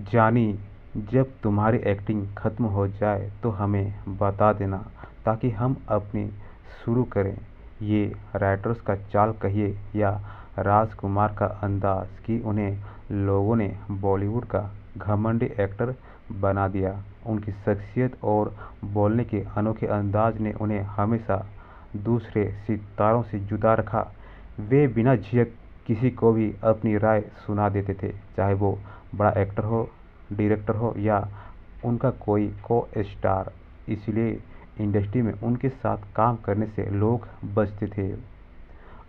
जानी, जब तुम्हारी एक्टिंग खत्म हो जाए तो हमें बता देना ताकि हम अपनी शुरू करें। ये राइटर्स का चाल कहिए या राजकुमार का अंदाज कि उन्हें लोगों ने बॉलीवुड का घमंडी एक्टर बना दिया। उनकी शख्सियत और बोलने के अनोखे अंदाज ने उन्हें हमेशा दूसरे सितारों से जुदा रखा। वे बिना झिझक किसी को भी अपनी राय सुना देते थे, चाहे वो बड़ा एक्टर हो, डायरेक्टर हो या उनका कोई को-स्टार। इसलिए इंडस्ट्री में उनके साथ काम करने से लोग बचते थे।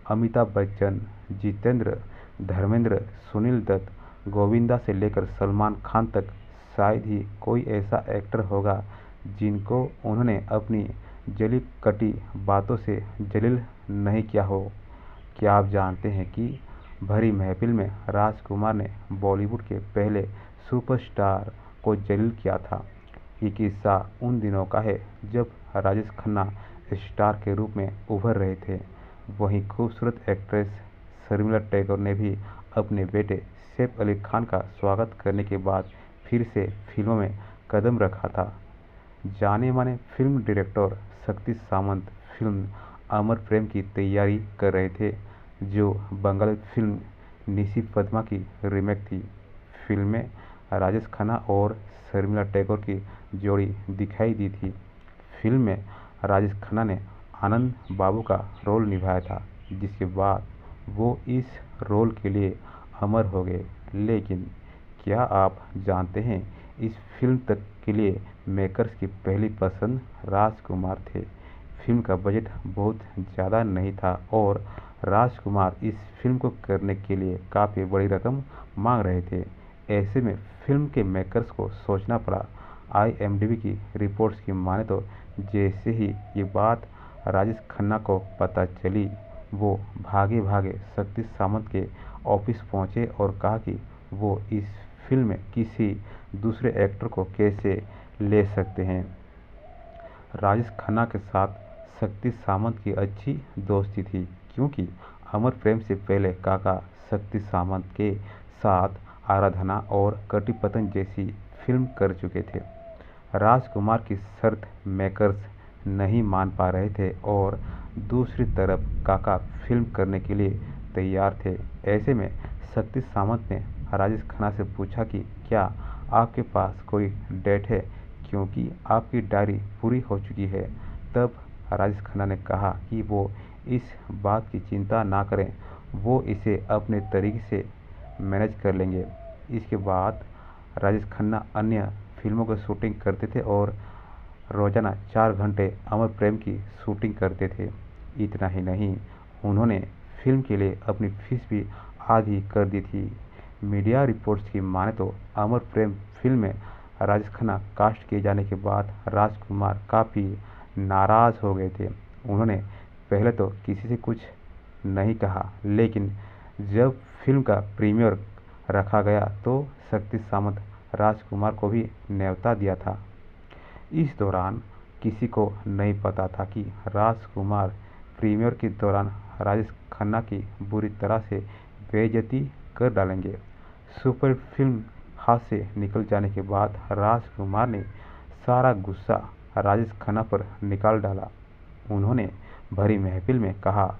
अमिताभ बच्चन, जितेंद्र, धर्मेंद्र, सुनील दत्त, गोविंदा से लेकर सलमान खान तक शायद ही कोई ऐसा एक्टर होगा जिनको उन्होंने अपनी जली कटी बातों से जलील नहीं किया हो। क्या आप जानते हैं कि भरी महफिल में राजकुमार ने बॉलीवुड के पहले सुपरस्टार को जलील किया था? ये किस्सा उन दिनों का है जब राजेश खन्ना स्टार के रूप में उभर रहे थे। वहीं खूबसूरत एक्ट्रेस शर्मिला टैगोर ने भी अपने बेटे सैफ अली खान का स्वागत करने के बाद फिर से फिल्मों में कदम रखा था। जाने माने फिल्म डायरेक्टर शक्ति सामंत फिल्म अमर प्रेम की तैयारी कर रहे थे, जो बंगाली फिल्म निशी पद्मा की रीमेक थी। फिल्म में राजेश खन्ना और शर्मिला टैगोर की जोड़ी दिखाई दी थी। फिल्म में राजेश खन्ना ने आनंद बाबू का रोल निभाया था, जिसके बाद वो इस रोल के लिए अमर हो गए। लेकिन क्या आप जानते हैं, इस फिल्म तक के लिए मेकर्स की पहली पसंद राजकुमार थे। फिल्म का बजट बहुत ज़्यादा नहीं था और राजकुमार इस फिल्म को करने के लिए काफ़ी बड़ी रकम मांग रहे थे। ऐसे में फिल्म के मेकर्स को सोचना पड़ा। IMDb की रिपोर्ट्स की माने तो जैसे ही ये बात राजेश खन्ना को पता चली, वो भागे भागे शक्ति सामंत के ऑफिस पहुंचे और कहा कि वो इस फिल्म में किसी दूसरे एक्टर को कैसे ले सकते हैं। राजेश खन्ना के साथ शक्ति सामंत की अच्छी दोस्ती थी, क्योंकि अमर प्रेम से पहले काका शक्ति सामंत के साथ आराधना और कटी पतंग जैसी फिल्म कर चुके थे। राजकुमार की शर्त मेकर्स नहीं मान पा रहे थे और दूसरी तरफ काका फिल्म करने के लिए तैयार थे। ऐसे में शक्ति सामंत ने राजेश खन्ना से पूछा कि क्या आपके पास कोई डेट है, क्योंकि आपकी डायरी पूरी हो चुकी है। तब राजेश खन्ना ने कहा कि वो इस बात की चिंता ना करें, वो इसे अपने तरीके से मैनेज कर लेंगे। इसके बाद राजेश खन्ना अन्य फिल्मों की शूटिंग करते थे और रोजाना 4 घंटे अमर प्रेम की शूटिंग करते थे। इतना ही नहीं, उन्होंने फिल्म के लिए अपनी फीस भी आधी कर दी थी। मीडिया रिपोर्ट्स की माने तो अमर प्रेम फिल्म में राजेश खन्ना कास्ट किए जाने के बाद राजकुमार काफ़ी नाराज़ हो गए थे। उन्होंने पहले तो किसी से कुछ नहीं कहा, लेकिन जब फिल्म का प्रीमियर रखा गया तो शक्ति सामंत राजकुमार को भी न्योता दिया था। इस दौरान किसी को नहीं पता था कि राजकुमार प्रीमियर के दौरान राजेश खन्ना की बुरी तरह से बेइज्जती कर डालेंगे। सुपर फिल्म हाथ से निकल जाने के बाद राजकुमार ने सारा गुस्सा राजेश खन्ना पर निकाल डाला। उन्होंने भरी महफिल में कहा,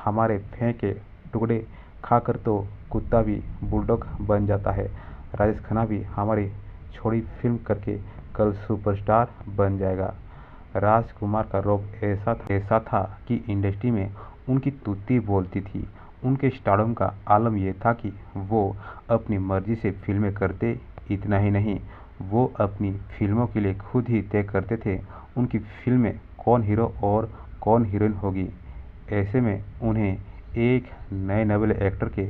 हमारे फेंके टुकड़े खाकर तो कुत्ता भी बुलडॉग बन जाता है। राजेश खन्ना भी हमारी छोड़ी फिल्म करके कल सुपरस्टार बन जाएगा। राजकुमार का रोब ऐसा था कि इंडस्ट्री में उनकी तुत्ती बोलती थी। उनके स्टारडम का आलम यह था कि वो अपनी मर्जी से फिल्में करते। इतना ही नहीं, वो अपनी फिल्मों के लिए खुद ही तय करते थे उनकी फिल्म में कौन हीरो और कौन हीरोइन होगी। ऐसे में उन्हें एक नए नवेले एक्टर के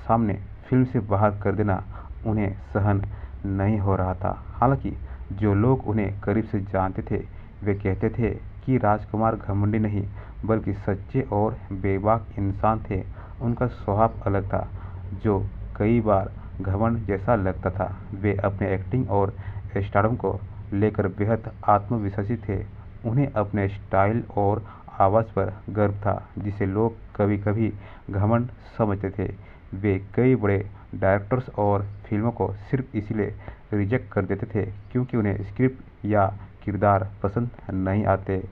सामने फिल्म से बाहर कर देना उन्हें सहन नहीं हो रहा था। हालांकि जो लोग उन्हें करीब से जानते थे, वे कहते थे कि राजकुमार घमंडी नहीं बल्कि सच्चे और बेबाक इंसान थे। उनका स्वभाव अलग था, जो कई बार घमंड जैसा लगता था। वे अपने एक्टिंग और स्टारडम को लेकर बेहद आत्मविश्वासी थे। उन्हें अपने स्टाइल और आवाज़ पर गर्व था, जिसे लोग कभी कभी घमंड समझते थे। वे कई बड़े डायरेक्टर्स और फिल्मों को सिर्फ इसलिए रिजेक्ट कर देते थे क्योंकि उन्हें स्क्रिप्ट या किरदार पसंद नहीं आते।